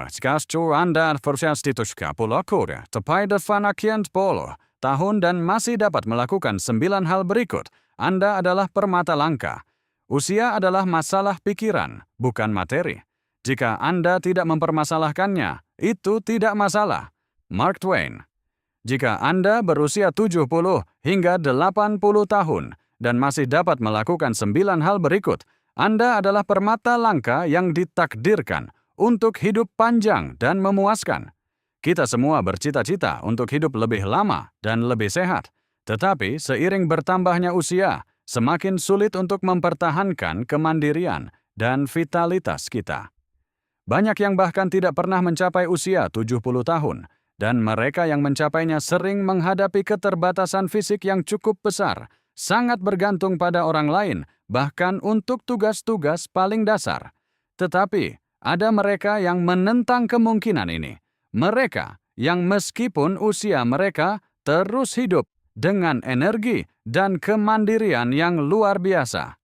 Skastu Anda versastituska pula kura, tepai depan akian polo, tahun dan masih dapat melakukan 9 hal berikut. Anda adalah permata langka. Usia adalah masalah pikiran, bukan materi. Jika Anda tidak mempermasalahkannya, itu tidak masalah. Mark Twain. Jika Anda berusia 70 hingga 80 tahun dan masih dapat melakukan 9 hal berikut, Anda adalah permata langka yang ditakdirkan untuk hidup panjang dan memuaskan. Kita semua bercita-cita untuk hidup lebih lama dan lebih sehat. Tetapi seiring bertambahnya usia, semakin sulit untuk mempertahankan kemandirian dan vitalitas kita. Banyak yang bahkan tidak pernah mencapai usia 70 tahun, dan mereka yang mencapainya sering menghadapi keterbatasan fisik yang cukup besar, sangat bergantung pada orang lain, bahkan untuk tugas-tugas paling dasar. Tetapi, ada mereka yang menentang kemungkinan ini. Mereka yang meskipun usia mereka terus hidup dengan energi dan kemandirian yang luar biasa.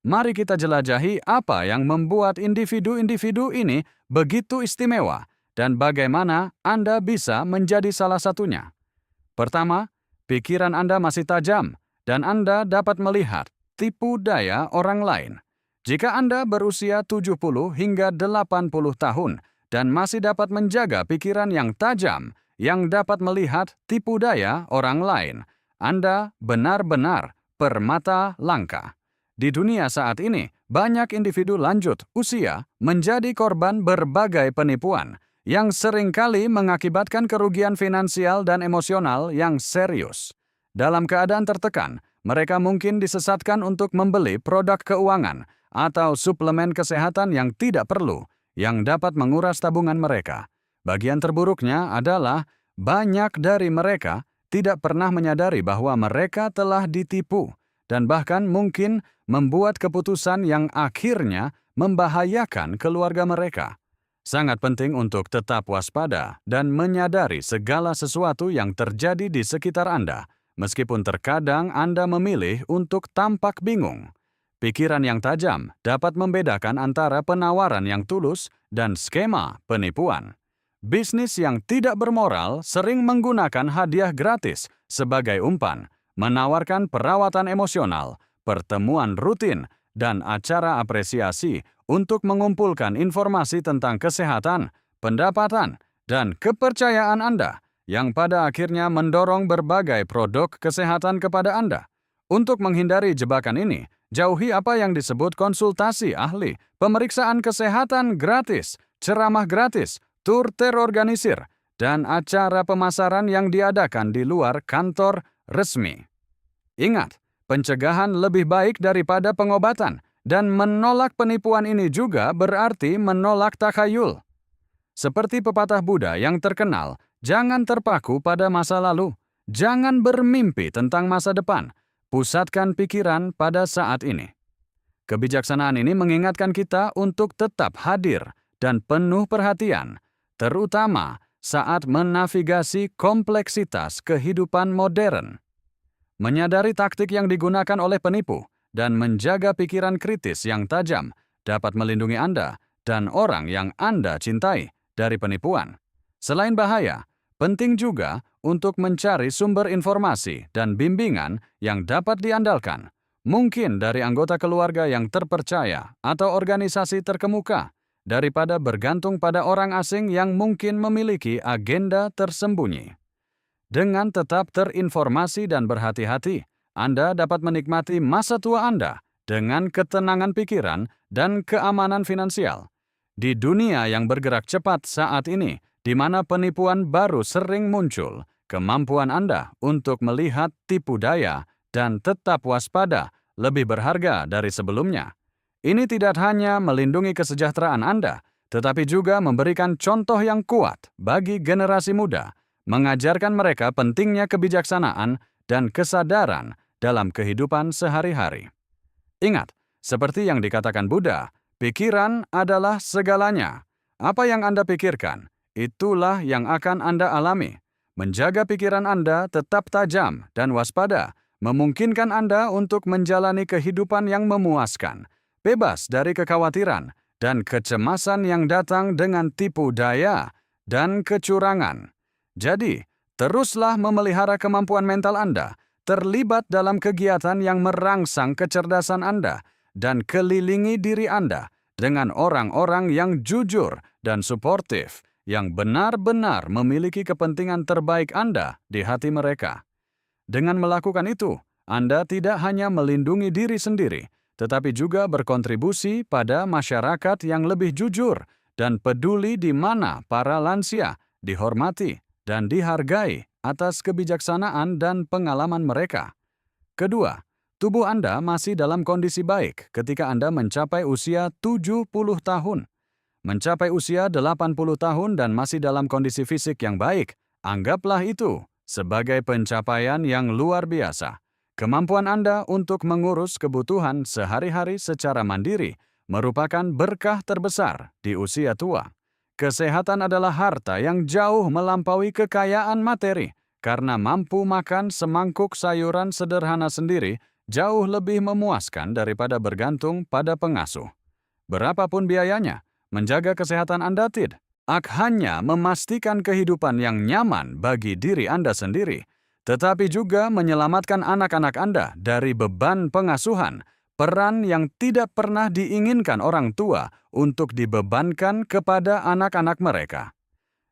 Mari kita jelajahi apa yang membuat individu-individu ini begitu istimewa dan bagaimana Anda bisa menjadi salah satunya. Pertama, pikiran Anda masih tajam dan Anda dapat melihat tipu daya orang lain. Jika Anda berusia 70 hingga 80 tahun dan masih dapat menjaga pikiran yang tajam yang dapat melihat tipu daya orang lain, Anda benar-benar permata langka. Di dunia saat ini, banyak individu lanjut usia menjadi korban berbagai penipuan yang seringkali mengakibatkan kerugian finansial dan emosional yang serius. Dalam keadaan tertekan, mereka mungkin disesatkan untuk membeli produk keuangan atau suplemen kesehatan yang tidak perlu, yang dapat menguras tabungan mereka. Bagian terburuknya adalah banyak dari mereka tidak pernah menyadari bahwa mereka telah ditipu dan bahkan mungkin membuat keputusan yang akhirnya membahayakan keluarga mereka. Sangat penting untuk tetap waspada dan menyadari segala sesuatu yang terjadi di sekitar Anda, meskipun terkadang Anda memilih untuk tampak bingung. Pikiran yang tajam dapat membedakan antara penawaran yang tulus dan skema penipuan. Bisnis yang tidak bermoral sering menggunakan hadiah gratis sebagai umpan, menawarkan perawatan emosional, pertemuan rutin, dan acara apresiasi untuk mengumpulkan informasi tentang kesehatan, pendapatan, dan kepercayaan Anda, yang pada akhirnya mendorong berbagai produk kesehatan kepada Anda. Untuk menghindari jebakan ini, jauhi apa yang disebut konsultasi ahli, pemeriksaan kesehatan gratis, ceramah gratis, tur terorganisir, dan acara pemasaran yang diadakan di luar kantor resmi. Ingat, pencegahan lebih baik daripada pengobatan, dan menolak penipuan ini juga berarti menolak takhayul. Seperti pepatah Buddha yang terkenal, jangan terpaku pada masa lalu, jangan bermimpi tentang masa depan, pusatkan pikiran pada saat ini. Kebijaksanaan ini mengingatkan kita untuk tetap hadir dan penuh perhatian, terutama saat menavigasi kompleksitas kehidupan modern. Menyadari taktik yang digunakan oleh penipu dan menjaga pikiran kritis yang tajam dapat melindungi Anda dan orang yang Anda cintai dari penipuan. Selain bahaya, penting juga untuk mencari sumber informasi dan bimbingan yang dapat diandalkan, mungkin dari anggota keluarga yang terpercaya atau organisasi terkemuka, daripada bergantung pada orang asing yang mungkin memiliki agenda tersembunyi. Dengan tetap terinformasi dan berhati-hati, Anda dapat menikmati masa tua Anda dengan ketenangan pikiran dan keamanan finansial. Di dunia yang bergerak cepat saat ini, di mana penipuan baru sering muncul, kemampuan Anda untuk melihat tipu daya dan tetap waspada lebih berharga dari sebelumnya. Ini tidak hanya melindungi kesejahteraan Anda, tetapi juga memberikan contoh yang kuat bagi generasi muda, mengajarkan mereka pentingnya kebijaksanaan dan kesadaran dalam kehidupan sehari-hari. Ingat, seperti yang dikatakan Buddha, pikiran adalah segalanya. Apa yang Anda pikirkan, itulah yang akan Anda alami. Menjaga pikiran Anda tetap tajam dan waspada, memungkinkan Anda untuk menjalani kehidupan yang memuaskan, bebas dari kekhawatiran, dan kecemasan yang datang dengan tipu daya dan kecurangan. Jadi, teruslah memelihara kemampuan mental Anda, terlibat dalam kegiatan yang merangsang kecerdasan Anda, dan kelilingi diri Anda dengan orang-orang yang jujur dan suportif, yang benar-benar memiliki kepentingan terbaik Anda di hati mereka. Dengan melakukan itu, Anda tidak hanya melindungi diri sendiri, tetapi juga berkontribusi pada masyarakat yang lebih jujur dan peduli di mana para lansia dihormati dan dihargai atas kebijaksanaan dan pengalaman mereka. Kedua, tubuh Anda masih dalam kondisi baik ketika Anda mencapai usia 70 tahun. Mencapai usia 80 tahun dan masih dalam kondisi fisik yang baik, anggaplah itu sebagai pencapaian yang luar biasa. Kemampuan Anda untuk mengurus kebutuhan sehari-hari secara mandiri merupakan berkah terbesar di usia tua. Kesehatan adalah harta yang jauh melampaui kekayaan materi, karena mampu makan semangkuk sayuran sederhana sendiri jauh lebih memuaskan daripada bergantung pada pengasuh. Berapapun biayanya, menjaga kesehatan Anda tidak hanya memastikan kehidupan yang nyaman bagi diri Anda sendiri, tetapi juga menyelamatkan anak-anak Anda dari beban pengasuhan, peran yang tidak pernah diinginkan orang tua untuk dibebankan kepada anak-anak mereka.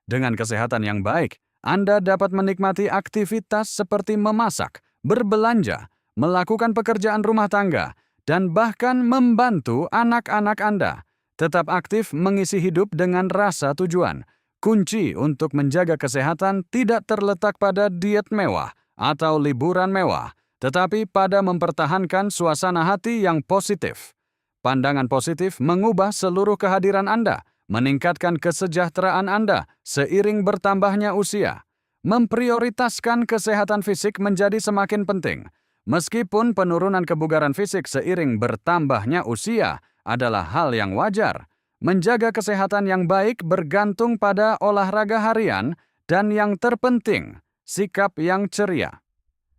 Dengan kesehatan yang baik, Anda dapat menikmati aktivitas seperti memasak, berbelanja, melakukan pekerjaan rumah tangga, dan bahkan membantu anak-anak Anda. Tetap aktif mengisi hidup dengan rasa tujuan. Kunci untuk menjaga kesehatan tidak terletak pada diet mewah atau liburan mewah, tetapi pada mempertahankan suasana hati yang positif. Pandangan positif mengubah seluruh kehadiran Anda, meningkatkan kesejahteraan Anda seiring bertambahnya usia. Memprioritaskan kesehatan fisik menjadi semakin penting. Meskipun penurunan kebugaran fisik seiring bertambahnya usia adalah hal yang wajar, menjaga kesehatan yang baik bergantung pada olahraga harian dan yang terpenting, sikap yang ceria.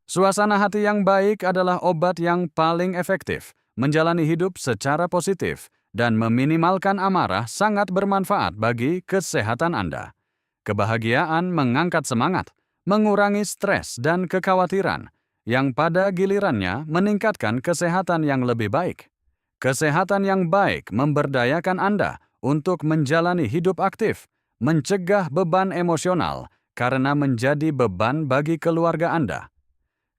Suasana hati yang baik adalah obat yang paling efektif. Menjalani hidup secara positif dan meminimalkan amarah sangat bermanfaat bagi kesehatan Anda. Kebahagiaan mengangkat semangat, mengurangi stres dan kekhawatiran, yang pada gilirannya meningkatkan kesehatan yang lebih baik. Kesehatan yang baik memberdayakan Anda untuk menjalani hidup aktif, mencegah beban emosional karena menjadi beban bagi keluarga Anda.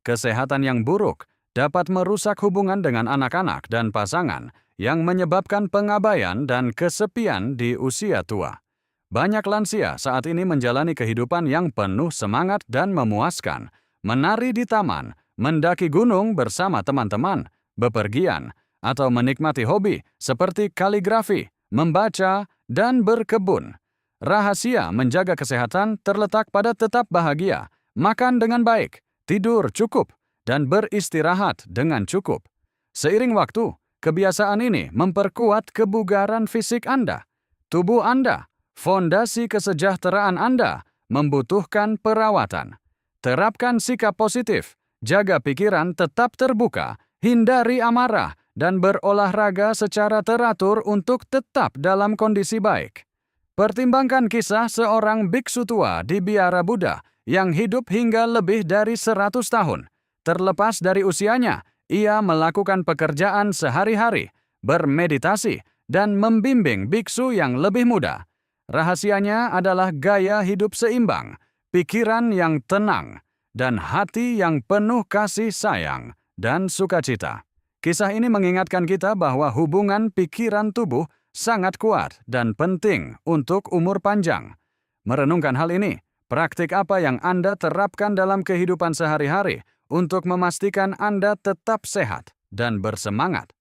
Kesehatan yang buruk dapat merusak hubungan dengan anak-anak dan pasangan yang menyebabkan pengabaian dan kesepian di usia tua. Banyak lansia saat ini menjalani kehidupan yang penuh semangat dan memuaskan, menari di taman, mendaki gunung bersama teman-teman, bepergian, atau menikmati hobi seperti kaligrafi, membaca, dan berkebun. Rahasia menjaga kesehatan terletak pada tetap bahagia, makan dengan baik, tidur cukup, dan beristirahat dengan cukup. Seiring waktu, kebiasaan ini memperkuat kebugaran fisik Anda. Tubuh Anda, fondasi kesejahteraan Anda, membutuhkan perawatan. Terapkan sikap positif, jaga pikiran tetap terbuka, hindari amarah, dan berolahraga secara teratur untuk tetap dalam kondisi baik. Pertimbangkan kisah seorang biksu tua di biara Buddha yang hidup hingga lebih dari 100 tahun. Terlepas dari usianya, ia melakukan pekerjaan sehari-hari, bermeditasi, dan membimbing biksu yang lebih muda. Rahasianya adalah gaya hidup seimbang, pikiran yang tenang, dan hati yang penuh kasih sayang dan sukacita. Kisah ini mengingatkan kita bahwa hubungan pikiran tubuh sangat kuat dan penting untuk umur panjang. Merenungkan hal ini, praktik apa yang Anda terapkan dalam kehidupan sehari-hari untuk memastikan Anda tetap sehat dan bersemangat?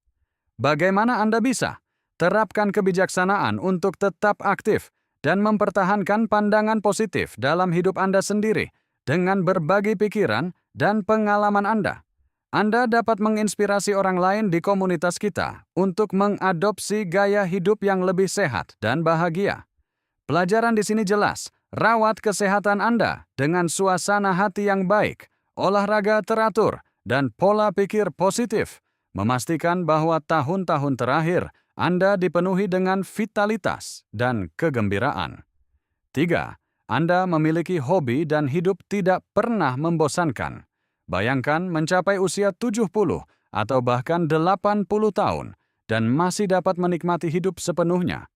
Bagaimana Anda bisa terapkan kebijaksanaan untuk tetap aktif dan mempertahankan pandangan positif dalam hidup Anda sendiri dengan berbagi pikiran dan pengalaman Anda? Anda dapat menginspirasi orang lain di komunitas kita untuk mengadopsi gaya hidup yang lebih sehat dan bahagia. Pelajaran di sini jelas, rawat kesehatan Anda dengan suasana hati yang baik, olahraga teratur, dan pola pikir positif, memastikan bahwa tahun-tahun terakhir Anda dipenuhi dengan vitalitas dan kegembiraan. 3. Anda memiliki hobi dan hidup tidak pernah membosankan. Bayangkan mencapai usia 70 atau bahkan 80 tahun dan masih dapat menikmati hidup sepenuhnya.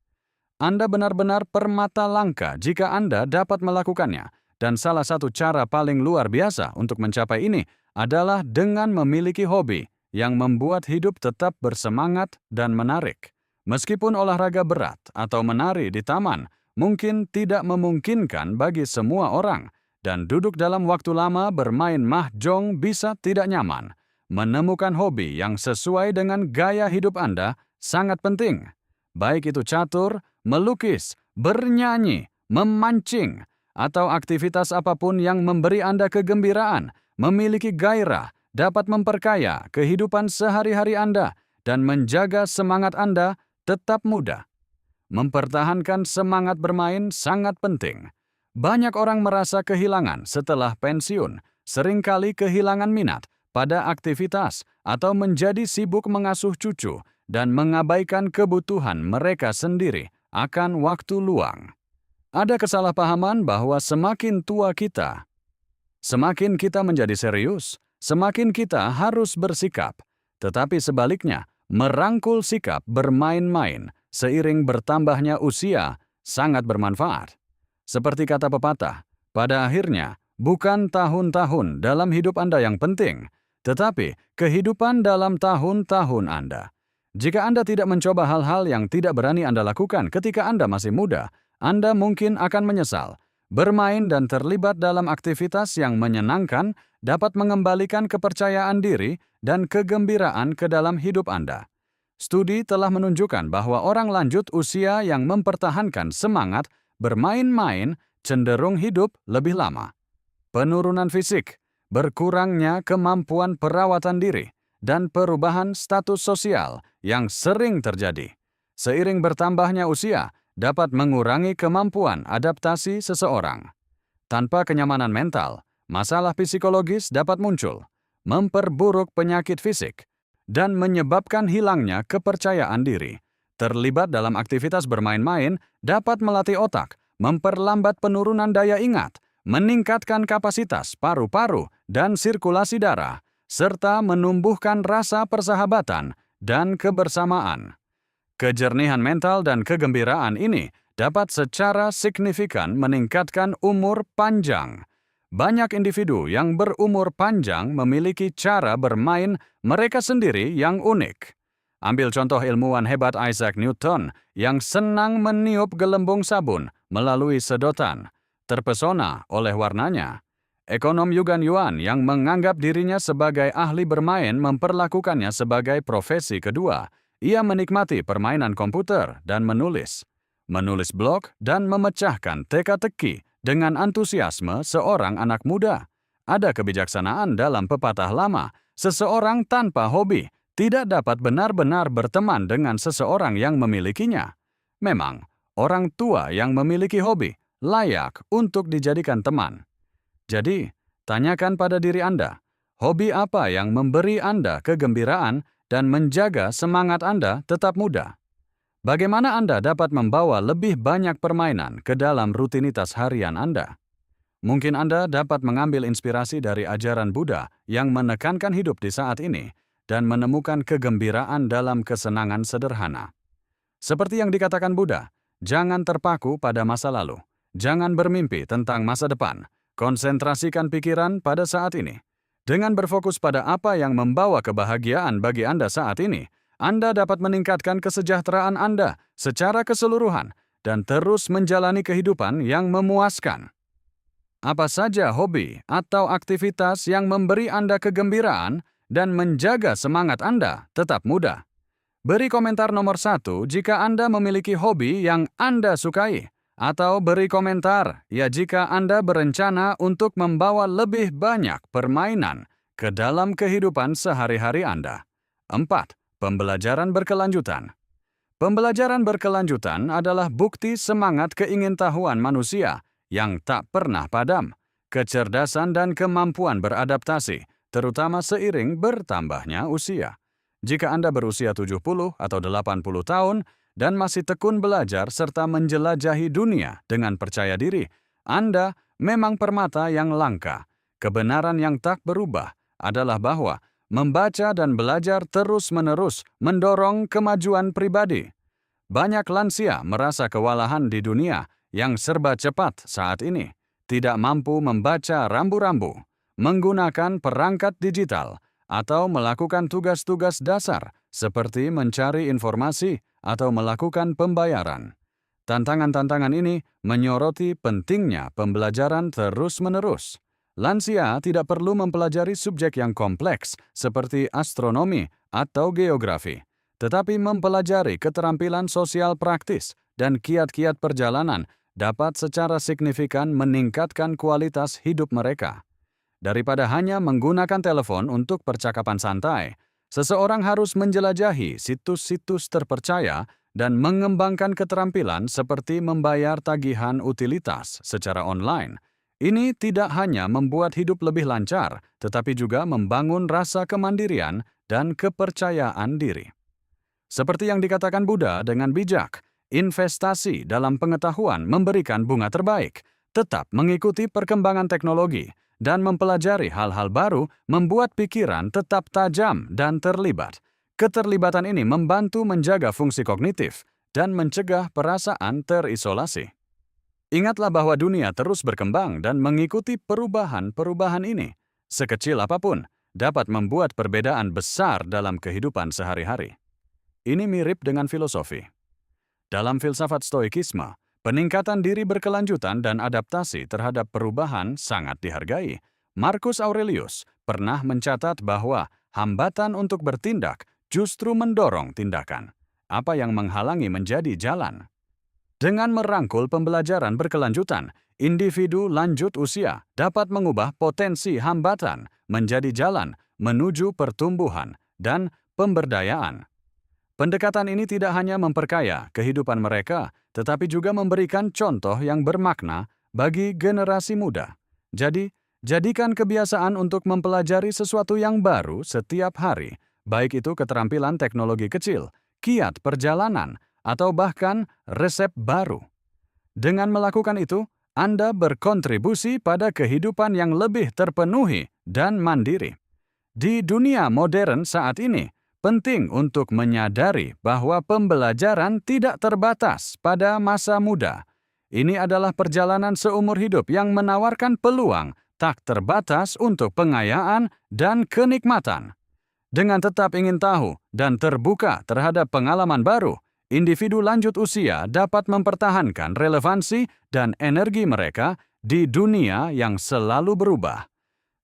Anda benar-benar permata langka jika Anda dapat melakukannya, dan salah satu cara paling luar biasa untuk mencapai ini adalah dengan memiliki hobi yang membuat hidup tetap bersemangat dan menarik. Meskipun olahraga berat atau menari di taman mungkin tidak memungkinkan bagi semua orang, dan duduk dalam waktu lama bermain mahjong bisa tidak nyaman, menemukan hobi yang sesuai dengan gaya hidup Anda sangat penting. Baik itu catur, melukis, bernyanyi, memancing, atau aktivitas apapun yang memberi Anda kegembiraan, memiliki gairah, dapat memperkaya kehidupan sehari-hari Anda, dan menjaga semangat Anda tetap muda. Mempertahankan semangat bermain sangat penting. Banyak orang merasa kehilangan setelah pensiun, seringkali kehilangan minat pada aktivitas atau menjadi sibuk mengasuh cucu dan mengabaikan kebutuhan mereka sendiri akan waktu luang. Ada kesalahpahaman bahwa semakin tua kita, semakin kita menjadi serius, semakin kita harus bersikap. Tetapi sebaliknya, merangkul sikap bermain-main seiring bertambahnya usia sangat bermanfaat. Seperti kata pepatah, pada akhirnya bukan tahun-tahun dalam hidup Anda yang penting, tetapi kehidupan dalam tahun-tahun Anda. Jika Anda tidak mencoba hal-hal yang tidak berani Anda lakukan ketika Anda masih muda, Anda mungkin akan menyesal. Bermain dan terlibat dalam aktivitas yang menyenangkan dapat mengembalikan kepercayaan diri dan kegembiraan ke dalam hidup Anda. Studi telah menunjukkan bahwa orang lanjut usia yang mempertahankan semangat bermain-main cenderung hidup lebih lama. Penurunan fisik, berkurangnya kemampuan perawatan diri, dan perubahan status sosial yang sering terjadi seiring bertambahnya usia dapat mengurangi kemampuan adaptasi seseorang. Tanpa kenyamanan mental, masalah psikologis dapat muncul, memperburuk penyakit fisik, dan menyebabkan hilangnya kepercayaan diri. Terlibat dalam aktivitas bermain-main dapat melatih otak, memperlambat penurunan daya ingat, meningkatkan kapasitas paru-paru dan sirkulasi darah, serta menumbuhkan rasa persahabatan dan kebersamaan. Kejernihan mental dan kegembiraan ini dapat secara signifikan meningkatkan umur panjang. Banyak individu yang berumur panjang memiliki cara bermain mereka sendiri yang unik. Ambil contoh ilmuwan hebat Isaac Newton yang senang meniup gelembung sabun melalui sedotan, terpesona oleh warnanya. Ekonom Yuan Yuan yang menganggap dirinya sebagai ahli bermain memperlakukannya sebagai profesi kedua. Ia menikmati permainan komputer dan menulis blog dan memecahkan teka-teki dengan antusiasme seorang anak muda. Ada kebijaksanaan dalam pepatah lama, seseorang tanpa hobi tidak dapat benar-benar berteman dengan seseorang yang memilikinya. Memang, orang tua yang memiliki hobi layak untuk dijadikan teman. Jadi, tanyakan pada diri Anda, hobi apa yang memberi Anda kegembiraan dan menjaga semangat Anda tetap muda? Bagaimana Anda dapat membawa lebih banyak permainan ke dalam rutinitas harian Anda? Mungkin Anda dapat mengambil inspirasi dari ajaran Buddha yang menekankan hidup di saat ini dan menemukan kegembiraan dalam kesenangan sederhana. Seperti yang dikatakan Buddha, jangan terpaku pada masa lalu, jangan bermimpi tentang masa depan. Konsentrasikan pikiran pada saat ini. Dengan berfokus pada apa yang membawa kebahagiaan bagi Anda saat ini, Anda dapat meningkatkan kesejahteraan Anda secara keseluruhan dan terus menjalani kehidupan yang memuaskan. Apa saja hobi atau aktivitas yang memberi Anda kegembiraan dan menjaga semangat Anda tetap muda? Beri komentar nomor 1 jika Anda memiliki hobi yang Anda sukai. Atau beri komentar ya jika Anda berencana untuk membawa lebih banyak permainan ke dalam kehidupan sehari-hari Anda. 4. Pembelajaran berkelanjutan. Pembelajaran berkelanjutan adalah bukti semangat keingintahuan manusia yang tak pernah padam, kecerdasan dan kemampuan beradaptasi, terutama seiring bertambahnya usia. Jika Anda berusia 70 atau 80 tahun dan masih tekun belajar serta menjelajahi dunia dengan percaya diri, Anda memang permata yang langka. Kebenaran yang tak berubah adalah bahwa membaca dan belajar terus-menerus mendorong kemajuan pribadi. Banyak lansia merasa kewalahan di dunia yang serba cepat saat ini, tidak mampu membaca rambu-rambu, menggunakan perangkat digital, atau melakukan tugas-tugas dasar seperti mencari informasi atau melakukan pembayaran. Tantangan-tantangan ini menyoroti pentingnya pembelajaran terus-menerus. Lansia tidak perlu mempelajari subjek yang kompleks seperti astronomi atau geografi, tetapi mempelajari keterampilan sosial praktis dan kiat-kiat perjalanan dapat secara signifikan meningkatkan kualitas hidup mereka. Daripada hanya menggunakan telepon untuk percakapan santai, seseorang harus menjelajahi situs-situs terpercaya dan mengembangkan keterampilan seperti membayar tagihan utilitas secara online. Ini tidak hanya membuat hidup lebih lancar, tetapi juga membangun rasa kemandirian dan kepercayaan diri. Seperti yang dikatakan Buddha dengan bijak, investasi dalam pengetahuan memberikan bunga terbaik. Tetap mengikuti perkembangan teknologi dan mempelajari hal-hal baru membuat pikiran tetap tajam dan terlibat. Keterlibatan ini membantu menjaga fungsi kognitif dan mencegah perasaan terisolasi. Ingatlah bahwa dunia terus berkembang dan mengikuti perubahan-perubahan ini. Sekecil apapun, dapat membuat perbedaan besar dalam kehidupan sehari-hari. Ini mirip dengan filosofi. Dalam filsafat stoikisme, peningkatan diri berkelanjutan dan adaptasi terhadap perubahan sangat dihargai. Marcus Aurelius pernah mencatat bahwa hambatan untuk bertindak justru mendorong tindakan. Apa yang menghalangi menjadi jalan? Dengan merangkul pembelajaran berkelanjutan, individu lanjut usia dapat mengubah potensi hambatan menjadi jalan menuju pertumbuhan dan pemberdayaan. Pendekatan ini tidak hanya memperkaya kehidupan mereka, tetapi juga memberikan contoh yang bermakna bagi generasi muda. Jadi, jadikan kebiasaan untuk mempelajari sesuatu yang baru setiap hari, baik itu keterampilan teknologi kecil, kiat perjalanan, atau bahkan resep baru. Dengan melakukan itu, Anda berkontribusi pada kehidupan yang lebih terpenuhi dan mandiri. Di dunia modern saat ini, penting untuk menyadari bahwa pembelajaran tidak terbatas pada masa muda. Ini adalah perjalanan seumur hidup yang menawarkan peluang tak terbatas untuk pengayaan dan kenikmatan. Dengan tetap ingin tahu dan terbuka terhadap pengalaman baru, individu lanjut usia dapat mempertahankan relevansi dan energi mereka di dunia yang selalu berubah.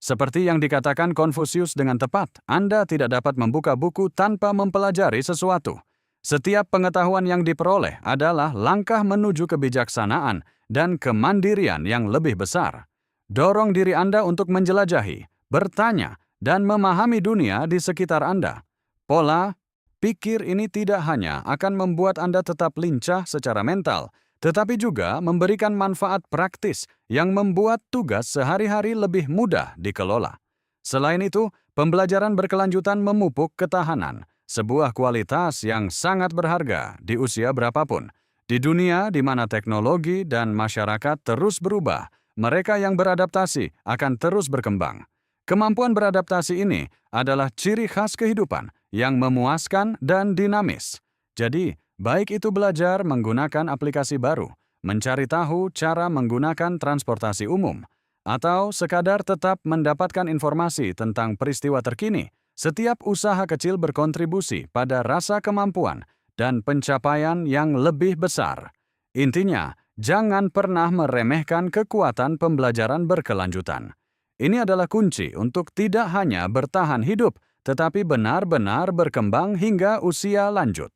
Seperti yang dikatakan Konfusius dengan tepat, Anda tidak dapat membuka buku tanpa mempelajari sesuatu. Setiap pengetahuan yang diperoleh adalah langkah menuju kebijaksanaan dan kemandirian yang lebih besar. Dorong diri Anda untuk menjelajahi, bertanya, dan memahami dunia di sekitar Anda. Pola pikir ini tidak hanya akan membuat Anda tetap lincah secara mental, tetapi juga memberikan manfaat praktis yang membuat tugas sehari-hari lebih mudah dikelola. Selain itu, pembelajaran berkelanjutan memupuk ketahanan, sebuah kualitas yang sangat berharga di usia berapapun. Di dunia di mana teknologi dan masyarakat terus berubah, mereka yang beradaptasi akan terus berkembang. Kemampuan beradaptasi ini adalah ciri khas kehidupan yang memuaskan dan dinamis. Jadi, baik itu belajar menggunakan aplikasi baru, mencari tahu cara menggunakan transportasi umum, atau sekadar tetap mendapatkan informasi tentang peristiwa terkini, setiap usaha kecil berkontribusi pada rasa kemampuan dan pencapaian yang lebih besar. Intinya, jangan pernah meremehkan kekuatan pembelajaran berkelanjutan. Ini adalah kunci untuk tidak hanya bertahan hidup, tetapi benar-benar berkembang hingga usia lanjut.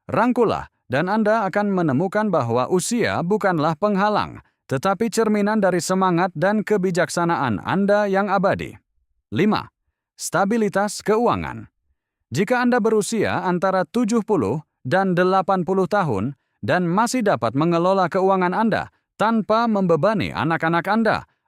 Rangkulah, dan Anda akan menemukan bahwa usia bukanlah penghalang, tetapi cerminan dari semangat dan kebijaksanaan Anda yang abadi. 5. Stabilitas keuangan. Jika Anda berusia antara 70 dan 80 tahun dan masih dapat mengelola keuangan Anda tanpa membebani anak-anak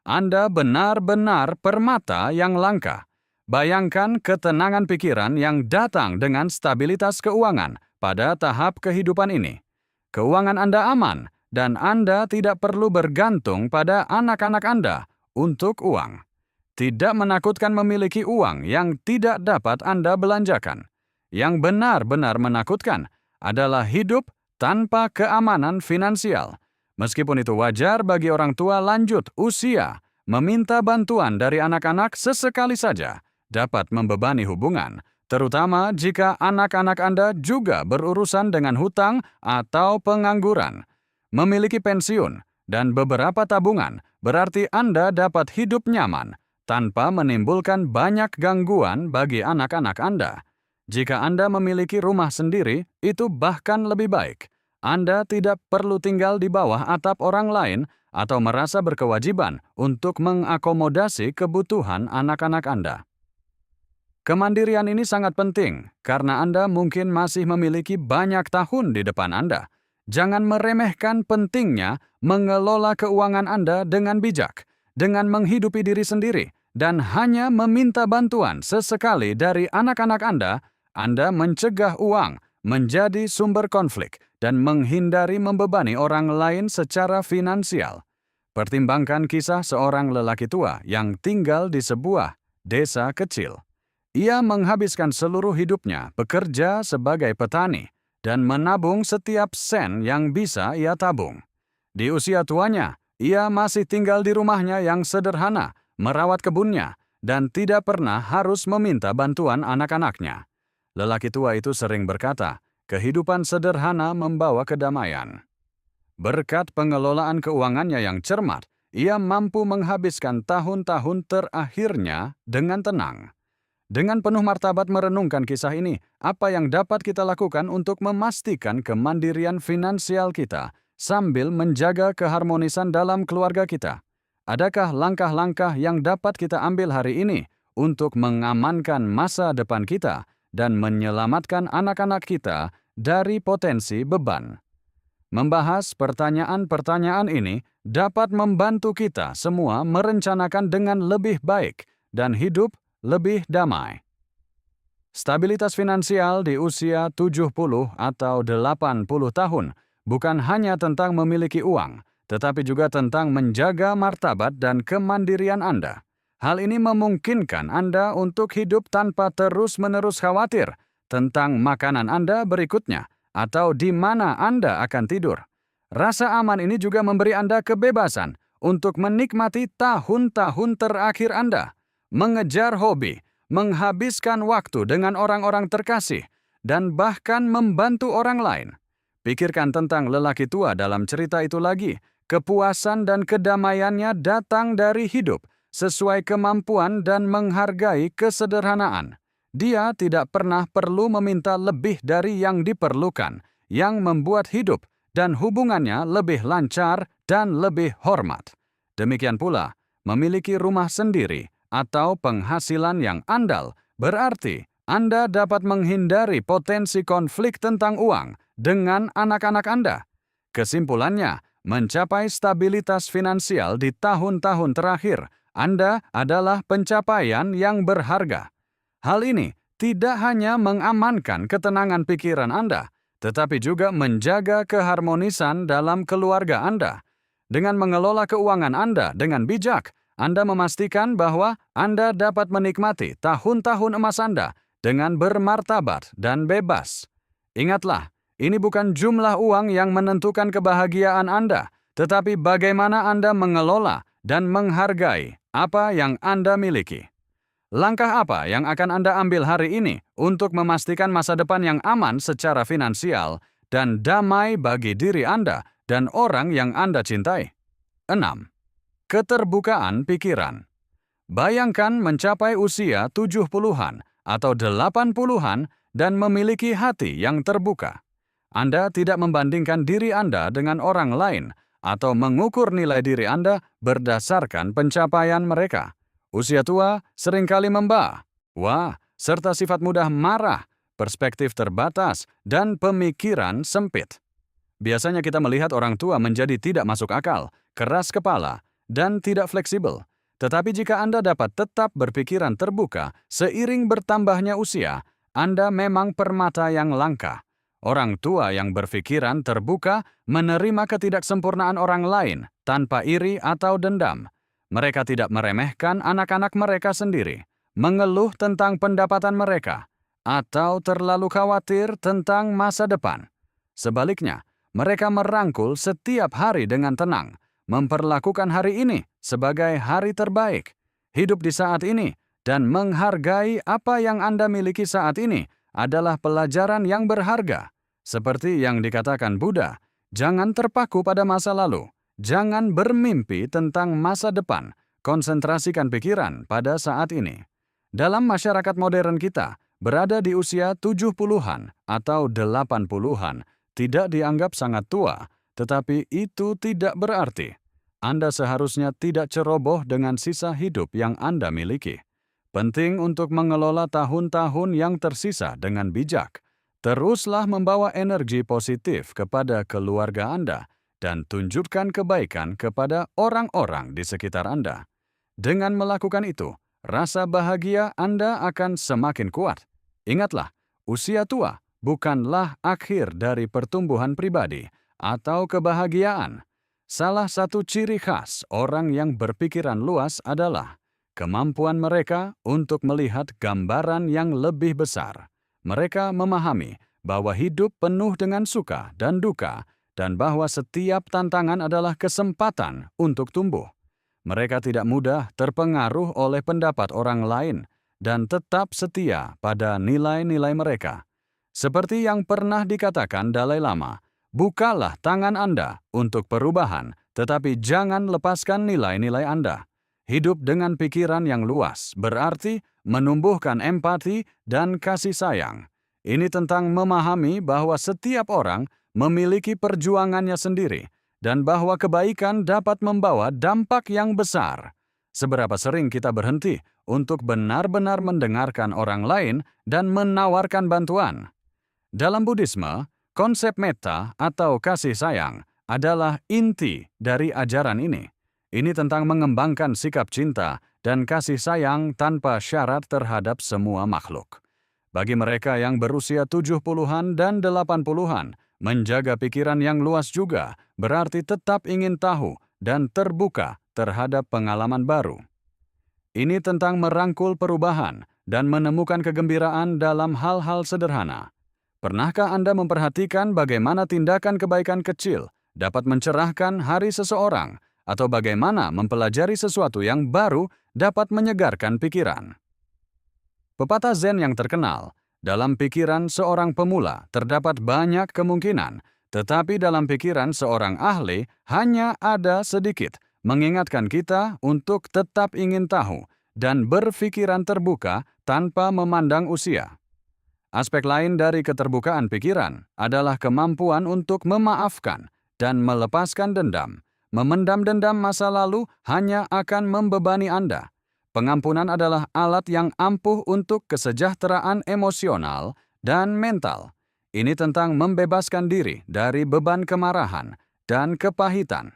Anda benar-benar permata yang langka. Bayangkan ketenangan pikiran yang datang dengan stabilitas keuangan pada tahap kehidupan ini. Keuangan Anda aman, dan Anda tidak perlu bergantung pada anak-anak Anda untuk uang. Tidak menakutkan memiliki uang yang tidak dapat Anda belanjakan. Yang benar-benar menakutkan adalah hidup tanpa keamanan finansial. Meskipun itu wajar bagi orang tua lanjut usia, meminta bantuan dari anak-anak sesekali saja dapat membebani hubungan, terutama jika anak-anak Anda juga berurusan dengan hutang atau pengangguran. Memiliki pensiun dan beberapa tabungan berarti Anda dapat hidup nyaman tanpa menimbulkan banyak gangguan bagi anak-anak Anda. Jika Anda memiliki rumah sendiri, itu bahkan lebih baik. Anda tidak perlu tinggal di bawah atap orang lain atau merasa berkewajiban untuk mengakomodasi kebutuhan anak-anak Anda. Kemandirian ini sangat penting karena Anda mungkin masih memiliki banyak tahun di depan Anda. Jangan meremehkan pentingnya mengelola keuangan Anda dengan bijak, dengan menghidupi diri sendiri, dan hanya meminta bantuan sesekali dari anak-anak Anda mencegah uang menjadi sumber konflik dan menghindari membebani orang lain secara finansial. Pertimbangkan kisah seorang lelaki tua yang tinggal di sebuah desa kecil. Ia menghabiskan seluruh hidupnya bekerja sebagai petani dan menabung setiap sen yang bisa ia tabung. Di usia tuanya, ia masih tinggal di rumahnya yang sederhana, merawat kebunnya, dan tidak pernah harus meminta bantuan anak-anaknya. Lelaki tua itu sering berkata, kehidupan sederhana membawa kedamaian. Berkat pengelolaan keuangannya yang cermat, ia mampu menghabiskan tahun-tahun terakhirnya dengan tenang. Dengan penuh martabat merenungkan kisah ini, apa yang dapat kita lakukan untuk memastikan kemandirian finansial kita sambil menjaga keharmonisan dalam keluarga kita? Adakah langkah-langkah yang dapat kita ambil hari ini untuk mengamankan masa depan kita dan menyelamatkan anak-anak kita dari potensi beban? Membahas pertanyaan-pertanyaan ini dapat membantu kita semua merencanakan dengan lebih baik dan hidup lebih damai. Stabilitas finansial di usia 70 atau 80 tahun bukan hanya tentang memiliki uang, tetapi juga tentang menjaga martabat dan kemandirian Anda. Hal ini memungkinkan Anda untuk hidup tanpa terus-menerus khawatir tentang makanan Anda berikutnya atau di mana Anda akan tidur. Rasa aman ini juga memberi Anda kebebasan untuk menikmati tahun-tahun terakhir Anda, mengejar hobi, menghabiskan waktu dengan orang-orang terkasih, dan bahkan membantu orang lain. Pikirkan tentang lelaki tua dalam cerita itu lagi. Kepuasan dan kedamaiannya datang dari hidup sesuai kemampuan dan menghargai kesederhanaan. Dia tidak pernah perlu meminta lebih dari yang diperlukan, yang membuat hidup dan hubungannya lebih lancar dan lebih hormat. Demikian pula, memiliki rumah sendiri atau penghasilan yang andal berarti Anda dapat menghindari potensi konflik tentang uang dengan anak-anak Anda. Kesimpulannya, mencapai stabilitas finansial di tahun-tahun terakhir Anda adalah pencapaian yang berharga. Hal ini tidak hanya mengamankan ketenangan pikiran Anda, tetapi juga menjaga keharmonisan dalam keluarga Anda. Dengan mengelola keuangan Anda dengan bijak, Anda memastikan bahwa Anda dapat menikmati tahun-tahun emas Anda dengan bermartabat dan bebas. Ingatlah, ini bukan jumlah uang yang menentukan kebahagiaan Anda, tetapi bagaimana Anda mengelola dan menghargai apa yang Anda miliki. Langkah apa yang akan Anda ambil hari ini untuk memastikan masa depan yang aman secara finansial dan damai bagi diri Anda dan orang yang Anda cintai? 6. Keterbukaan pikiran. Bayangkan mencapai usia 70-an atau 80-an dan memiliki hati yang terbuka. Anda tidak membandingkan diri Anda dengan orang lain atau mengukur nilai diri Anda berdasarkan pencapaian mereka. Usia tua seringkali serta sifat mudah marah, perspektif terbatas, dan pemikiran sempit. Biasanya kita melihat orang tua menjadi tidak masuk akal, keras kepala, dan tidak fleksibel. Tetapi jika Anda dapat tetap berpikiran terbuka seiring bertambahnya usia, Anda memang permata yang langka. Orang tua yang berpikiran terbuka menerima ketidaksempurnaan orang lain tanpa iri atau dendam. Mereka tidak meremehkan anak-anak mereka sendiri, mengeluh tentang pendapatan mereka, atau terlalu khawatir tentang masa depan. Sebaliknya, mereka merangkul setiap hari dengan tenang, memperlakukan hari ini sebagai hari terbaik, hidup di saat ini, dan menghargai apa yang Anda miliki saat ini adalah pelajaran yang berharga. Seperti yang dikatakan Buddha, jangan terpaku pada masa lalu, jangan bermimpi tentang masa depan, konsentrasikan pikiran pada saat ini. Dalam masyarakat modern kita, berada di usia 70-an atau 80-an tidak dianggap sangat tua, tetapi itu tidak berarti Anda seharusnya tidak ceroboh dengan sisa hidup yang Anda miliki. Penting untuk mengelola tahun-tahun yang tersisa dengan bijak. Teruslah membawa energi positif kepada keluarga Anda dan tunjukkan kebaikan kepada orang-orang di sekitar Anda. Dengan melakukan itu, rasa bahagia Anda akan semakin kuat. Ingatlah, usia tua bukanlah akhir dari pertumbuhan pribadi atau kebahagiaan. Salah satu ciri khas orang yang berpikiran luas adalah kemampuan mereka untuk melihat gambaran yang lebih besar. Mereka memahami bahwa hidup penuh dengan suka dan duka dan bahwa setiap tantangan adalah kesempatan untuk tumbuh. Mereka tidak mudah terpengaruh oleh pendapat orang lain dan tetap setia pada nilai-nilai mereka. Seperti yang pernah dikatakan Dalai Lama, bukalah tangan Anda untuk perubahan, tetapi jangan lepaskan nilai-nilai Anda. Hidup dengan pikiran yang luas berarti menumbuhkan empati dan kasih sayang. Ini tentang memahami bahwa setiap orang memiliki perjuangannya sendiri, dan bahwa kebaikan dapat membawa dampak yang besar. Seberapa sering kita berhenti untuk benar-benar mendengarkan orang lain dan menawarkan bantuan? Dalam Buddhisme, konsep metta atau kasih sayang adalah inti dari ajaran ini. Ini tentang mengembangkan sikap cinta dan kasih sayang tanpa syarat terhadap semua makhluk. Bagi mereka yang berusia 70-an dan 80-an, menjaga pikiran yang luas juga berarti tetap ingin tahu dan terbuka terhadap pengalaman baru. Ini tentang merangkul perubahan dan menemukan kegembiraan dalam hal-hal sederhana. Pernahkah Anda memperhatikan bagaimana tindakan kebaikan kecil dapat mencerahkan hari seseorang, atau bagaimana mempelajari sesuatu yang baru dapat menyegarkan pikiran? Pepatah Zen yang terkenal, dalam pikiran seorang pemula terdapat banyak kemungkinan, tetapi dalam pikiran seorang ahli hanya ada sedikit, mengingatkan kita untuk tetap ingin tahu dan berpikiran terbuka tanpa memandang usia. Aspek lain dari keterbukaan pikiran adalah kemampuan untuk memaafkan dan melepaskan dendam. Memendam dendam masa lalu hanya akan membebani Anda. Pengampunan adalah alat yang ampuh untuk kesejahteraan emosional dan mental. Ini tentang membebaskan diri dari beban kemarahan dan kepahitan.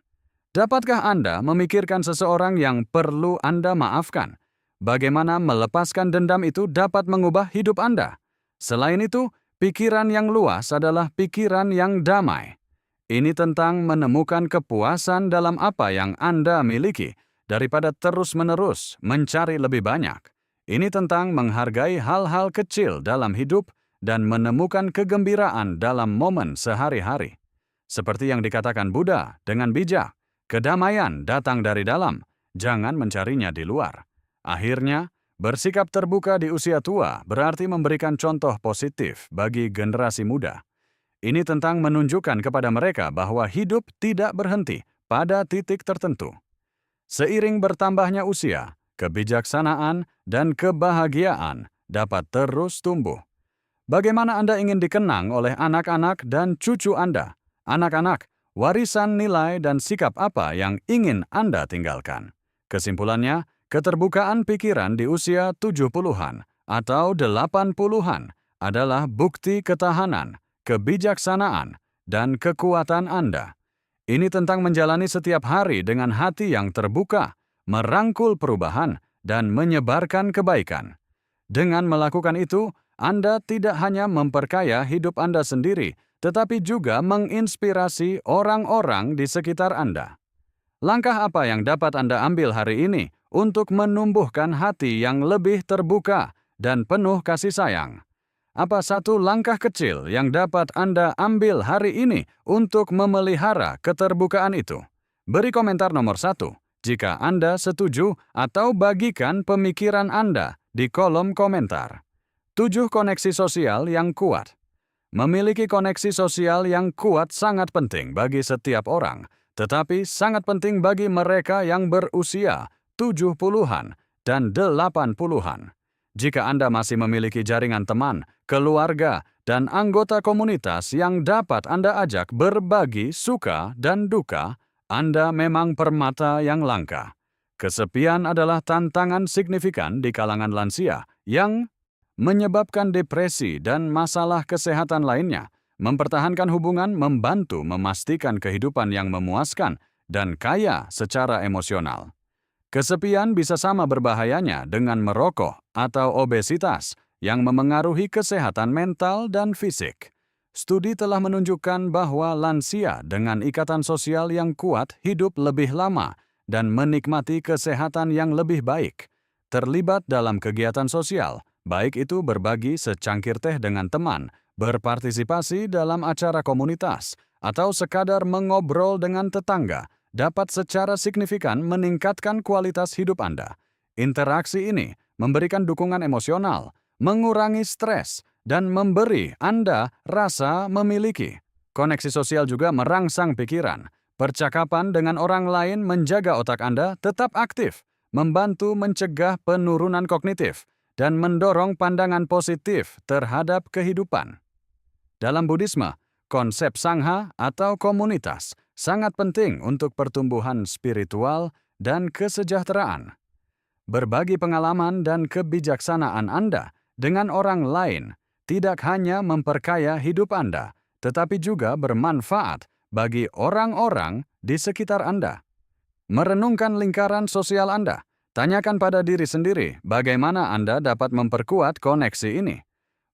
Dapatkah Anda memikirkan seseorang yang perlu Anda maafkan? Bagaimana melepaskan dendam itu dapat mengubah hidup Anda? Selain itu, pikiran yang luas adalah pikiran yang damai. Ini tentang menemukan kepuasan dalam apa yang Anda miliki, daripada terus-menerus mencari lebih banyak. Ini tentang menghargai hal-hal kecil dalam hidup dan menemukan kegembiraan dalam momen sehari-hari. Seperti yang dikatakan Buddha dengan bijak, kedamaian datang dari dalam, jangan mencarinya di luar. Akhirnya, bersikap terbuka di usia tua berarti memberikan contoh positif bagi generasi muda. Ini tentang menunjukkan kepada mereka bahwa hidup tidak berhenti pada titik tertentu. Seiring bertambahnya usia, kebijaksanaan dan kebahagiaan dapat terus tumbuh. Bagaimana Anda ingin dikenang oleh anak-anak dan cucu Anda? Anak-anak, warisan nilai dan sikap apa yang ingin Anda tinggalkan? Kesimpulannya, keterbukaan pikiran di usia 70-an atau 80-an adalah bukti ketahanan, kebijaksanaan, dan kekuatan Anda. Ini tentang menjalani setiap hari dengan hati yang terbuka, merangkul perubahan, dan menyebarkan kebaikan. Dengan melakukan itu, Anda tidak hanya memperkaya hidup Anda sendiri, tetapi juga menginspirasi orang-orang di sekitar Anda. Langkah apa yang dapat Anda ambil hari ini untuk menumbuhkan hati yang lebih terbuka dan penuh kasih sayang? Apa satu langkah kecil yang dapat Anda ambil hari ini untuk memelihara keterbukaan itu? Beri komentar nomor 1 jika Anda setuju atau bagikan pemikiran Anda di kolom komentar. 7 koneksi sosial yang kuat. Memiliki koneksi sosial yang kuat sangat penting bagi setiap orang, tetapi sangat penting bagi mereka yang berusia 70-an dan 80-an. Jika Anda masih memiliki jaringan teman, keluarga, dan anggota komunitas yang dapat Anda ajak berbagi suka dan duka, Anda memang permata yang langka. Kesepian adalah tantangan signifikan di kalangan lansia yang menyebabkan depresi dan masalah kesehatan lainnya. Mempertahankan hubungan membantu memastikan kehidupan yang memuaskan dan kaya secara emosional. Kesepian bisa sama berbahayanya dengan merokok atau obesitas yang memengaruhi kesehatan mental dan fisik. Studi telah menunjukkan bahwa lansia dengan ikatan sosial yang kuat hidup lebih lama dan menikmati kesehatan yang lebih baik. Terlibat dalam kegiatan sosial, baik itu berbagi secangkir teh dengan teman, berpartisipasi dalam acara komunitas, atau sekadar mengobrol dengan tetangga, dapat secara signifikan meningkatkan kualitas hidup Anda. Interaksi ini memberikan dukungan emosional, mengurangi stres, dan memberi Anda rasa memiliki. Koneksi sosial juga merangsang pikiran. Percakapan dengan orang lain menjaga otak Anda tetap aktif, membantu mencegah penurunan kognitif, dan mendorong pandangan positif terhadap kehidupan. Dalam Buddhisme, konsep sangha atau komunitas sangat penting untuk pertumbuhan spiritual dan kesejahteraan. Berbagi pengalaman dan kebijaksanaan Anda dengan orang lain tidak hanya memperkaya hidup Anda, tetapi juga bermanfaat bagi orang-orang di sekitar Anda. Merenungkan lingkaran sosial Anda, tanyakan pada diri sendiri bagaimana Anda dapat memperkuat koneksi ini.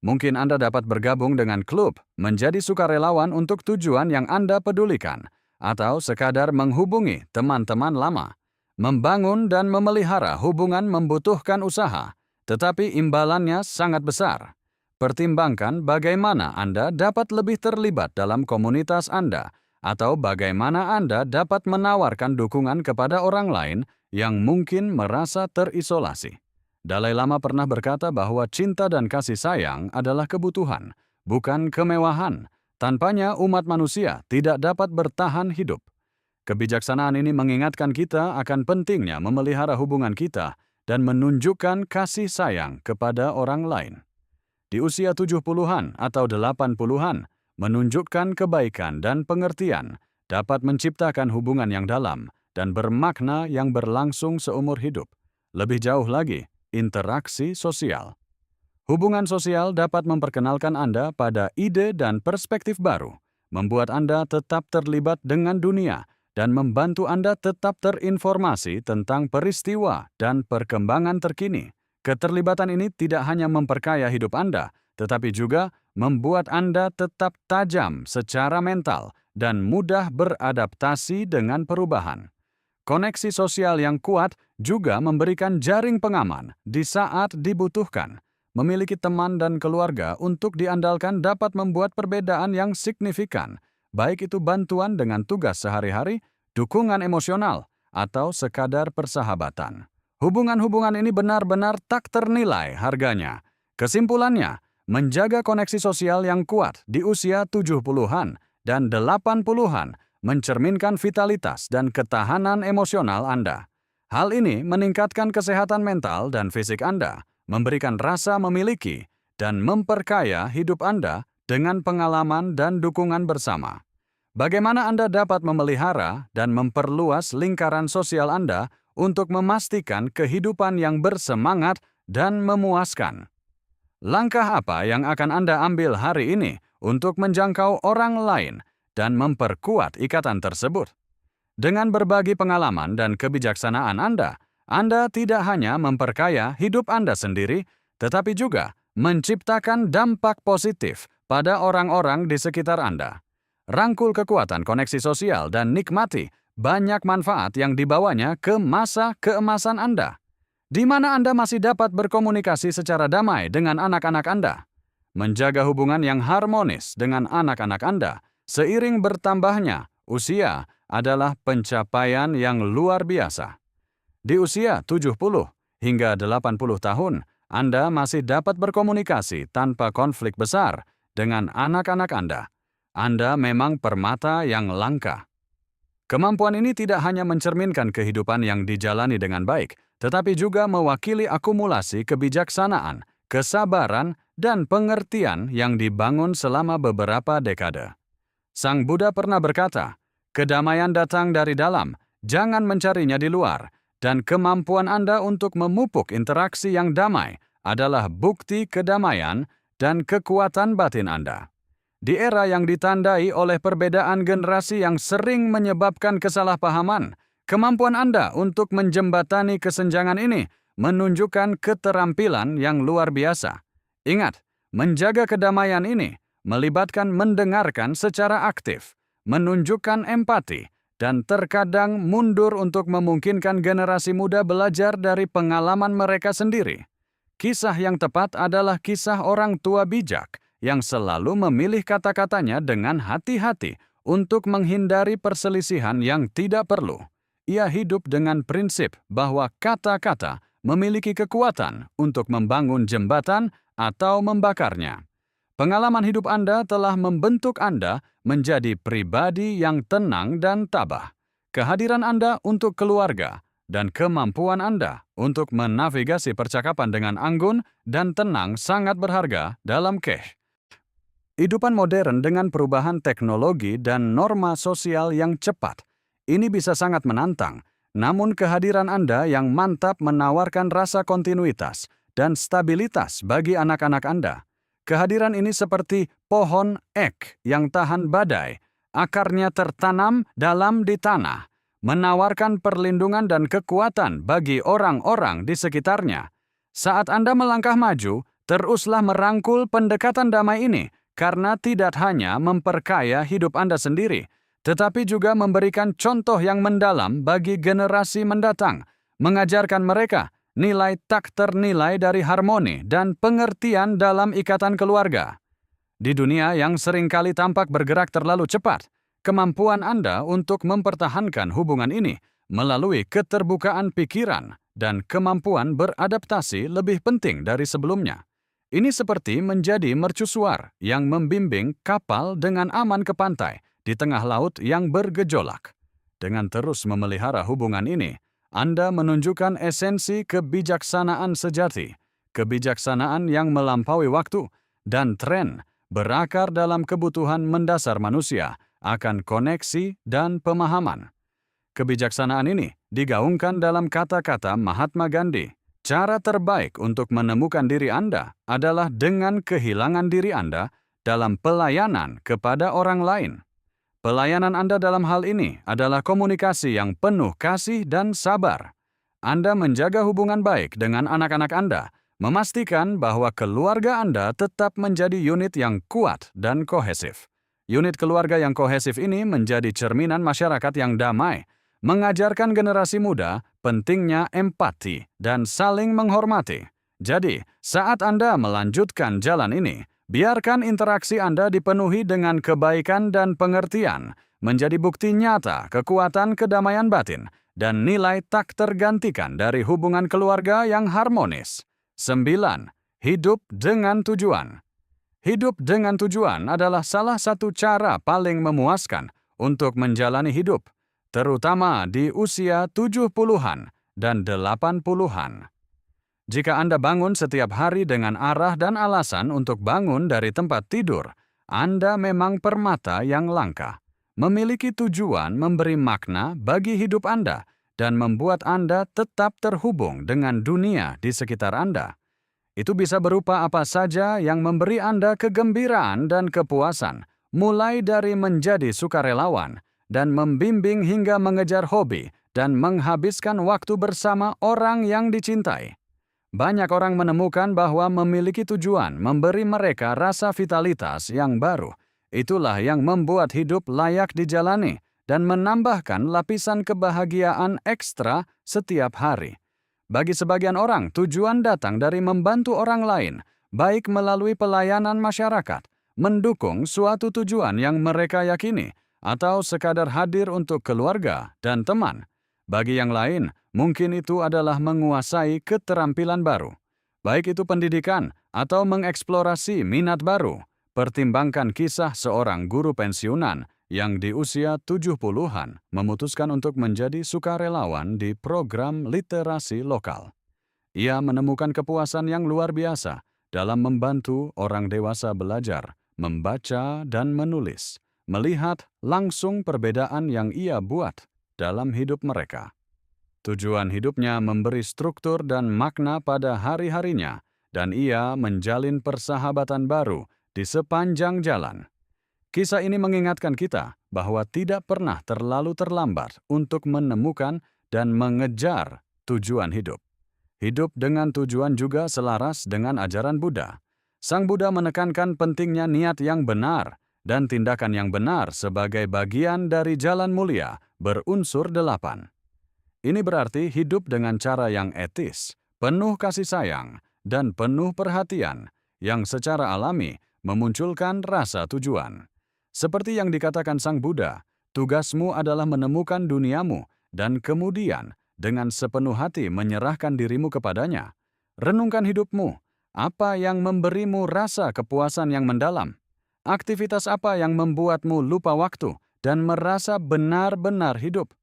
Mungkin Anda dapat bergabung dengan klub, menjadi sukarelawan untuk tujuan yang Anda pedulikan, atau sekadar menghubungi teman-teman lama. Membangun dan memelihara hubungan membutuhkan usaha, tetapi imbalannya sangat besar. Pertimbangkan bagaimana Anda dapat lebih terlibat dalam komunitas Anda, atau bagaimana Anda dapat menawarkan dukungan kepada orang lain yang mungkin merasa terisolasi. Dalai Lama pernah berkata bahwa cinta dan kasih sayang adalah kebutuhan, bukan kemewahan. Tanpanya umat manusia tidak dapat bertahan hidup. Kebijaksanaan ini mengingatkan kita akan pentingnya memelihara hubungan kita dan menunjukkan kasih sayang kepada orang lain. Di usia 70-an atau 80-an, menunjukkan kebaikan dan pengertian dapat menciptakan hubungan yang dalam dan bermakna yang berlangsung seumur hidup. Lebih jauh lagi, interaksi sosial. Hubungan sosial dapat memperkenalkan Anda pada ide dan perspektif baru, membuat Anda tetap terlibat dengan dunia, dan membantu Anda tetap terinformasi tentang peristiwa dan perkembangan terkini. Keterlibatan ini tidak hanya memperkaya hidup Anda, tetapi juga membuat Anda tetap tajam secara mental dan mudah beradaptasi dengan perubahan. Koneksi sosial yang kuat juga memberikan jaring pengaman di saat dibutuhkan. Memiliki teman dan keluarga untuk diandalkan dapat membuat perbedaan yang signifikan, baik itu bantuan dengan tugas sehari-hari, dukungan emosional, atau sekadar persahabatan. Hubungan-hubungan ini benar-benar tak ternilai harganya. Kesimpulannya, menjaga koneksi sosial yang kuat di usia 70-an dan 80-an mencerminkan vitalitas dan ketahanan emosional Anda. Hal ini meningkatkan kesehatan mental dan fisik Anda, memberikan rasa memiliki, dan memperkaya hidup Anda dengan pengalaman dan dukungan bersama. Bagaimana Anda dapat memelihara dan memperluas lingkaran sosial Anda untuk memastikan kehidupan yang bersemangat dan memuaskan? Langkah apa yang akan Anda ambil hari ini untuk menjangkau orang lain dan memperkuat ikatan tersebut? Dengan berbagi pengalaman dan kebijaksanaan Anda, Anda tidak hanya memperkaya hidup Anda sendiri, tetapi juga menciptakan dampak positif pada orang-orang di sekitar Anda. Rangkul kekuatan koneksi sosial dan nikmati banyak manfaat yang dibawanya ke masa keemasan Anda, di mana Anda masih dapat berkomunikasi secara damai dengan anak-anak Anda, menjaga hubungan yang harmonis dengan anak-anak Anda seiring bertambahnya usia adalah pencapaian yang luar biasa. Di usia 70 hingga 80 tahun, Anda masih dapat berkomunikasi tanpa konflik besar dengan anak-anak Anda. Anda memang permata yang langka. Kemampuan ini tidak hanya mencerminkan kehidupan yang dijalani dengan baik, tetapi juga mewakili akumulasi kebijaksanaan, kesabaran, dan pengertian yang dibangun selama beberapa dekade. Sang Buddha pernah berkata, "Kedamaian datang dari dalam, jangan mencarinya di luar, dan kemampuan Anda untuk memupuk interaksi yang damai adalah bukti kedamaian dan kekuatan batin Anda." Di era yang ditandai oleh perbedaan generasi yang sering menyebabkan kesalahpahaman, kemampuan Anda untuk menjembatani kesenjangan ini menunjukkan keterampilan yang luar biasa. Ingat, menjaga kedamaian ini melibatkan mendengarkan secara aktif, menunjukkan empati, dan terkadang mundur untuk memungkinkan generasi muda belajar dari pengalaman mereka sendiri. Kisah yang tepat adalah kisah orang tua bijak yang selalu memilih kata-katanya dengan hati-hati untuk menghindari perselisihan yang tidak perlu. Ia hidup dengan prinsip bahwa kata-kata memiliki kekuatan untuk membangun jembatan atau membakarnya. Pengalaman hidup Anda telah membentuk Anda menjadi pribadi yang tenang dan tabah. Kehadiran Anda untuk keluarga dan kemampuan Anda untuk menavigasi percakapan dengan anggun dan tenang sangat berharga dalam kehidupan modern dengan perubahan teknologi dan norma sosial yang cepat. Ini bisa sangat menantang, namun kehadiran Anda yang mantap menawarkan rasa kontinuitas dan stabilitas bagi anak-anak Anda. Kehadiran ini seperti pohon ek yang tahan badai, akarnya tertanam dalam di tanah, menawarkan perlindungan dan kekuatan bagi orang-orang di sekitarnya. Saat Anda melangkah maju, teruslah merangkul pendekatan damai ini, karena tidak hanya memperkaya hidup Anda sendiri, tetapi juga memberikan contoh yang mendalam bagi generasi mendatang, mengajarkan mereka nilai tak ternilai dari harmoni dan pengertian dalam ikatan keluarga. Di dunia yang seringkali tampak bergerak terlalu cepat, kemampuan Anda untuk mempertahankan hubungan ini melalui keterbukaan pikiran dan kemampuan beradaptasi lebih penting dari sebelumnya. Ini seperti menjadi mercusuar yang membimbing kapal dengan aman ke pantai di tengah laut yang bergejolak. Dengan terus memelihara hubungan ini, Anda menunjukkan esensi kebijaksanaan sejati, kebijaksanaan yang melampaui waktu, dan tren berakar dalam kebutuhan mendasar manusia akan koneksi dan pemahaman. Kebijaksanaan ini digaungkan dalam kata-kata Mahatma Gandhi. Cara terbaik untuk menemukan diri Anda adalah dengan kehilangan diri Anda dalam pelayanan kepada orang lain. Pelayanan Anda dalam hal ini adalah komunikasi yang penuh kasih dan sabar. Anda menjaga hubungan baik dengan anak-anak Anda, memastikan bahwa keluarga Anda tetap menjadi unit yang kuat dan kohesif. Unit keluarga yang kohesif ini menjadi cerminan masyarakat yang damai, mengajarkan generasi muda pentingnya empati dan saling menghormati. Jadi, saat Anda melanjutkan jalan ini, biarkan interaksi Anda dipenuhi dengan kebaikan dan pengertian, menjadi bukti nyata kekuatan kedamaian batin dan nilai tak tergantikan dari hubungan keluarga yang harmonis. 9. Hidup dengan tujuan. Hidup dengan tujuan adalah salah satu cara paling memuaskan untuk menjalani hidup, terutama di usia 70-an dan 80-an. Jika Anda bangun setiap hari dengan arah dan alasan untuk bangun dari tempat tidur, Anda memang permata yang langka. Memiliki tujuan memberi makna bagi hidup Anda dan membuat Anda tetap terhubung dengan dunia di sekitar Anda. Itu bisa berupa apa saja yang memberi Anda kegembiraan dan kepuasan, mulai dari menjadi sukarelawan dan membimbing hingga mengejar hobi dan menghabiskan waktu bersama orang yang dicintai. Banyak orang menemukan bahwa memiliki tujuan memberi mereka rasa vitalitas yang baru. Itulah yang membuat hidup layak dijalani dan menambahkan lapisan kebahagiaan ekstra setiap hari. Bagi sebagian orang, tujuan datang dari membantu orang lain, baik melalui pelayanan masyarakat, mendukung suatu tujuan yang mereka yakini, atau sekadar hadir untuk keluarga dan teman. Bagi yang lain, mungkin itu adalah menguasai keterampilan baru. Baik itu pendidikan atau mengeksplorasi minat baru. Pertimbangkan kisah seorang guru pensiunan yang di usia 70-an memutuskan untuk menjadi sukarelawan di program literasi lokal. Ia menemukan kepuasan yang luar biasa dalam membantu orang dewasa belajar, membaca dan menulis, melihat langsung perbedaan yang ia buat dalam hidup mereka. Tujuan hidupnya memberi struktur dan makna pada hari-harinya, dan ia menjalin persahabatan baru di sepanjang jalan. Kisah ini mengingatkan kita bahwa tidak pernah terlalu terlambat untuk menemukan dan mengejar tujuan hidup. Hidup dengan tujuan juga selaras dengan ajaran Buddha. Sang Buddha menekankan pentingnya niat yang benar dan tindakan yang benar sebagai bagian dari jalan mulia berunsur 8. Ini berarti hidup dengan cara yang etis, penuh kasih sayang, dan penuh perhatian yang secara alami memunculkan rasa tujuan. Seperti yang dikatakan Sang Buddha, tugasmu adalah menemukan duniamu dan kemudian dengan sepenuh hati menyerahkan dirimu kepadanya. Renungkan hidupmu, apa yang memberimu rasa kepuasan yang mendalam? Aktivitas apa yang membuatmu lupa waktu dan merasa benar-benar hidup?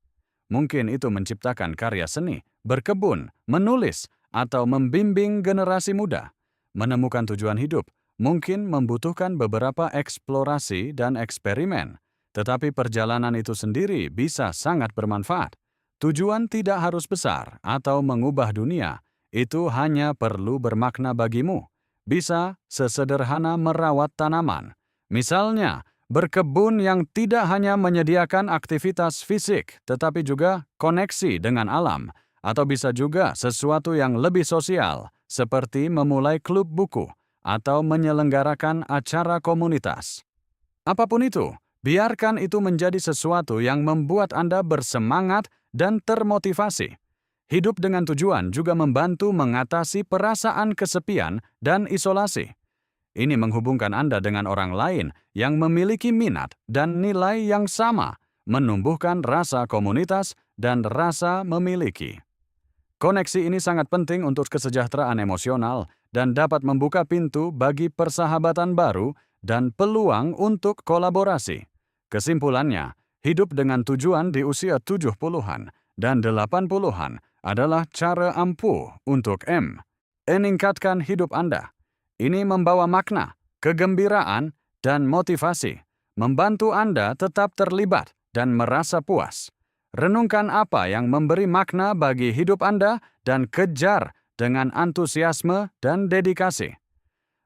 Mungkin itu menciptakan karya seni, berkebun, menulis, atau membimbing generasi muda. Menemukan tujuan hidup mungkin membutuhkan beberapa eksplorasi dan eksperimen, tetapi perjalanan itu sendiri bisa sangat bermanfaat. Tujuan tidak harus besar atau mengubah dunia, itu hanya perlu bermakna bagimu. Bisa sesederhana merawat tanaman. Misalnya, berkebun yang tidak hanya menyediakan aktivitas fisik, tetapi juga koneksi dengan alam, atau bisa juga sesuatu yang lebih sosial, seperti memulai klub buku, atau menyelenggarakan acara komunitas. Apapun itu, biarkan itu menjadi sesuatu yang membuat Anda bersemangat dan termotivasi. Hidup dengan tujuan juga membantu mengatasi perasaan kesepian dan isolasi. Ini menghubungkan Anda dengan orang lain yang memiliki minat dan nilai yang sama, menumbuhkan rasa komunitas dan rasa memiliki. Koneksi ini sangat penting untuk kesejahteraan emosional dan dapat membuka pintu bagi persahabatan baru dan peluang untuk kolaborasi. Kesimpulannya, hidup dengan tujuan di usia 70-an dan 80-an adalah cara ampuh untuk meningkatkan hidup Anda. Ini membawa makna, kegembiraan, dan motivasi, membantu Anda tetap terlibat dan merasa puas. Renungkan apa yang memberi makna bagi hidup Anda dan kejar dengan antusiasme dan dedikasi.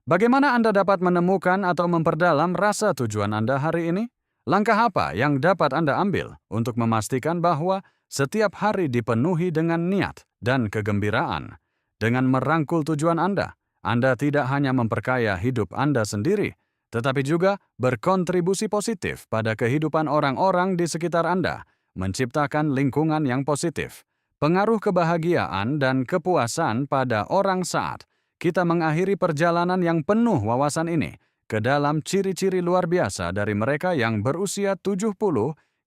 Bagaimana Anda dapat menemukan atau memperdalam rasa tujuan Anda hari ini? Langkah apa yang dapat Anda ambil untuk memastikan bahwa setiap hari dipenuhi dengan niat dan kegembiraan? Dengan merangkul tujuan Anda tidak hanya memperkaya hidup Anda sendiri, tetapi juga berkontribusi positif pada kehidupan orang-orang di sekitar Anda, menciptakan lingkungan yang positif. Pengaruh kebahagiaan dan kepuasan pada orang saat kita mengakhiri perjalanan yang penuh wawasan ini ke dalam ciri-ciri luar biasa dari mereka yang berusia 70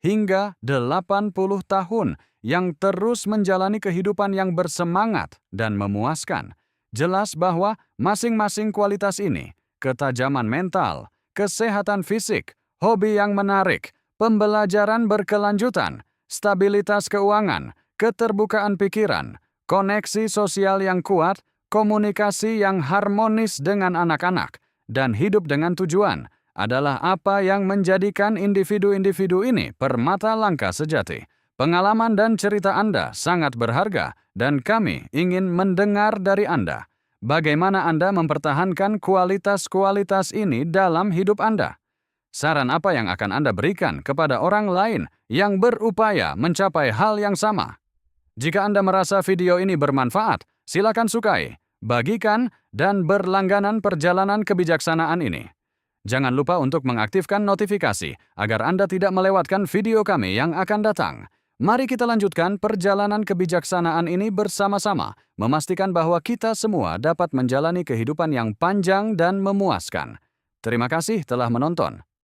hingga 80 tahun yang terus menjalani kehidupan yang bersemangat dan memuaskan. Jelas bahwa masing-masing kualitas ini, ketajaman mental, kesehatan fisik, hobi yang menarik, pembelajaran berkelanjutan, stabilitas keuangan, keterbukaan pikiran, koneksi sosial yang kuat, komunikasi yang harmonis dengan anak-anak, dan hidup dengan tujuan adalah apa yang menjadikan individu-individu ini permata langka sejati. Pengalaman dan cerita Anda sangat berharga dan kami ingin mendengar dari Anda. Bagaimana Anda mempertahankan kualitas-kualitas ini dalam hidup Anda? Saran apa yang akan Anda berikan kepada orang lain yang berupaya mencapai hal yang sama? Jika Anda merasa video ini bermanfaat, silakan sukai, bagikan, dan berlangganan perjalanan kebijaksanaan ini. Jangan lupa untuk mengaktifkan notifikasi agar Anda tidak melewatkan video kami yang akan datang. Mari kita lanjutkan perjalanan kebijaksanaan ini bersama-sama, memastikan bahwa kita semua dapat menjalani kehidupan yang panjang dan memuaskan. Terima kasih telah menonton.